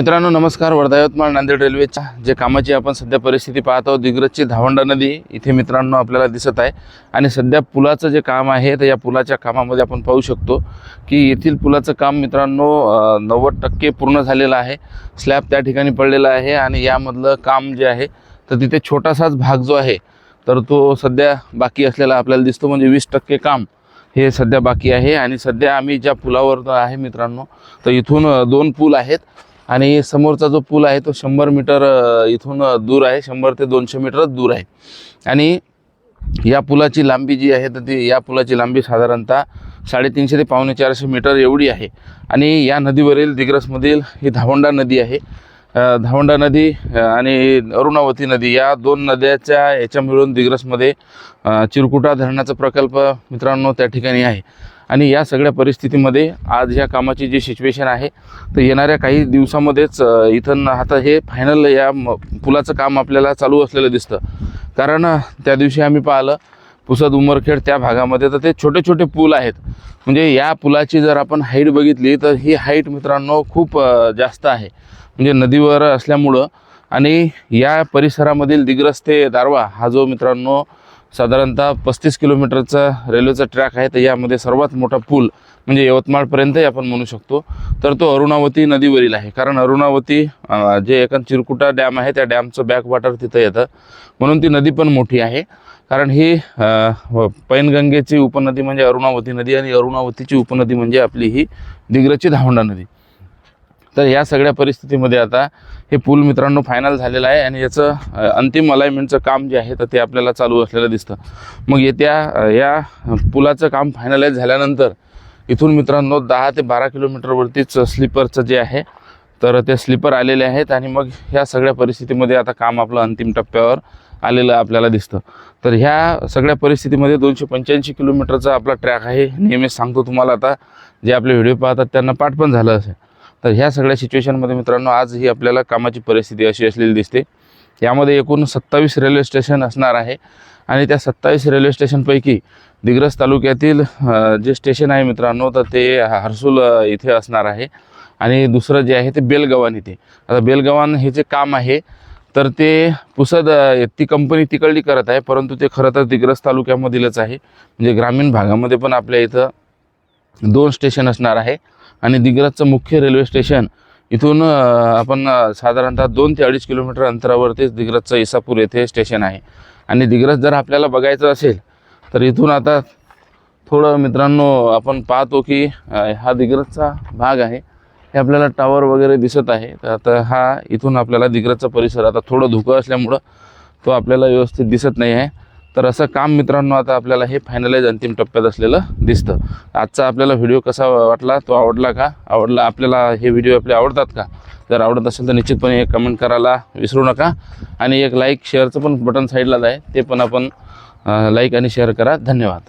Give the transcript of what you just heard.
मित्रांनो नमस्कार। वर्धा यवतमाळ नांदेड रेल्वेच्या जे कामाची आपण सध्या परिस्थिती पाहत आहोत, दिग्रजची धावंडा नदी इथे मित्रांनो आपल्याला दिसत आहे। आणि सध्या पुलाचं जे काम आहे तर या पुलाच्या कामामध्ये आपण पाहू शकतो की येथील पुलाचं काम मित्रांनो 90% पूर्ण झालेलं आहे। स्लॅब त्या ठिकाणी पडलेला आहे आणि यामधलं काम जे आहे तर तिथे छोटासाच भाग जो आहे तर तो सध्या बाकी असलेला आपल्याला दिसतो, म्हणजे 20% काम हे सध्या बाकी आहे। आणि सध्या आम्ही ज्या पुलावर आहे मित्रांनो तर इथून 2 पूल आहेत आणि समोरचा जो पूल आहे तो 100 मीटर इथून दूर आहे, 100 ते 200 मीटर दूर आहे। आणि या पुलाची लांबी जी आहे तर ती या पुलाची लांबी साधारणतः 350 ते 450 मीटर एवढी आहे। आणि या नदीवरील दिग्रसमधील ही धावंडा नदी आहे। धावंडा नदी आणि अरुणावती नदी या 2 नद्याच्या याच्या मिळून दिग्रसमध्ये चिरकुटा धरणाचा प्रकल्प मित्रांनो त्या ठिकाणी आहे। आणि या सगळ्या परिस्थितीमध्ये आज ह्या कामाची जी सिच्युएशन आहे तर येणाऱ्या काही दिवसामध्येच इथून आता हे फायनल या पुलाचं काम आपल्याला चालू असलेलं दिसतं। कारण त्या दिवशी आम्ही पाहिलं पुसद उमरखेड त्या भागामध्ये तर ते छोटे छोटे पूल आहेत, म्हणजे या पुलाची जर आपण हाईट बघितली तर ही हाईट मित्रांनो खूप जास्त आहे, म्हणजे नदीवर असल्यामुळं। आणि या परिसरामधील दिग्रस ते दारवा हा जो मित्रांनो साधारणतः 35 किलोमीटरचा रेल्वेचा ट्रॅक आहे, तर यामध्ये सर्वात मोठा पूल म्हणजे यवतमाळपर्यंतही आपण म्हणू शकतो तर तो अरुणावती नदीवरील आहे। कारण अरुणावती जे एक चिरकुटा डॅम आहे त्या डॅमचं बॅकवॉटर तिथं येतं, म्हणून ती नदी पण मोठी आहे। कारण ही पैनगंगेची उपनदी म्हणजे अरुणावती नदी आणि अरुणावतीची उपनदी म्हणजे आपली ही दिग्रजची धावंडा नदी। तर या सगळ्या परिस्थितीमध्ये आता हे पूल मित्रांनो फायनल झालेलं आहे आणि याचं अंतिम अलाइनमेंटचं काम जे आहे तर ते आपल्याला चालू असलेलं दिसतं। मग येत्या या पुलाचं काम फायनलाइज झाल्यानंतर इथून मित्रांनो 10 ते 12 किलोमीटरवरतीच स्लीपरचं जे आहे तर ते स्लीपर आलेले आहेत। आणि मग ह्या सगळ्या परिस्थितीमध्ये आता काम आपलं अंतिम टप्प्यावर आलेलं आपल्याला दिसतं। तर ह्या सगळ्या परिस्थितीमध्ये 285 किलोमीटरचा आपला ट्रॅक आहे। नेहमीच सांगतो तुम्हाला, आता जे आपले व्हिडिओ पाहतात त्यांना पाठ पण झालं असेल। तर ह्या सगळ्या सिच्युएशनमध्ये मित्रांनो आज ही आपल्याला कामाची परिस्थिती अशी असलेली दिसते। यामध्ये एकूण 27 रेल्वे स्टेशन असणार आहे आणि त्या 27 रेल्वे स्टेशनपैकी दिग्रस तालुक्यातील जे स्टेशन आहे मित्रांनो तर ते हर्सूल इथे असणार आहे। आणि दुसरं जे आहे ते बेलगव्हाण इथे। आता बेलगव्हाण हे जे काम आहे तर ते पुसद ती कंपनी तिकडली करत आहे, परंतु ते खरं तर दिग्रस तालुक्यामधीलच आहे, म्हणजे ग्रामीण भागामध्ये पण आपल्या इथं 2 स्टेशन असणार आहे। आणि दिग्रजचं मुख्य रेल्वे स्टेशन इथून आपण साधारणतः 2 ते 2.5 किलोमीटर अंतरावरतीच दिग्रजचं इसापूर येथे स्टेशन आहे। आणि दिग्रज जर आपल्याला बघायचं असेल तर इथून आता थोडं मित्रांनो आपण पाहतो की हा दिग्रजचा भाग आहे, हे आपल्याला टावर वगैरे दिसत आहे। तर आता हा इथून आपल्याला दिग्रजचा परिसर आता थोडं धुकं असल्यामुळं तो आपल्याला व्यवस्थित दिसत नाही आहे। तर असं काम मित्रांनो आता आपल्याला हे फायनलाइज अंतिम टप्प्यात असलेलं दिसतं। आजचा आपल्याला व्हिडिओ कसा वाटला, तो आवडला का, आपल्याला हे व्हिडिओ आपले आवडतात का? जर आवडत असेल तर निश्चितपणे एक कमेंट करायला विसरू नका आणि एक लाईक शेअरचं पण बटन साईडलाच आहे, ते पण आपण लाईक आणि शेअर करा। धन्यवाद।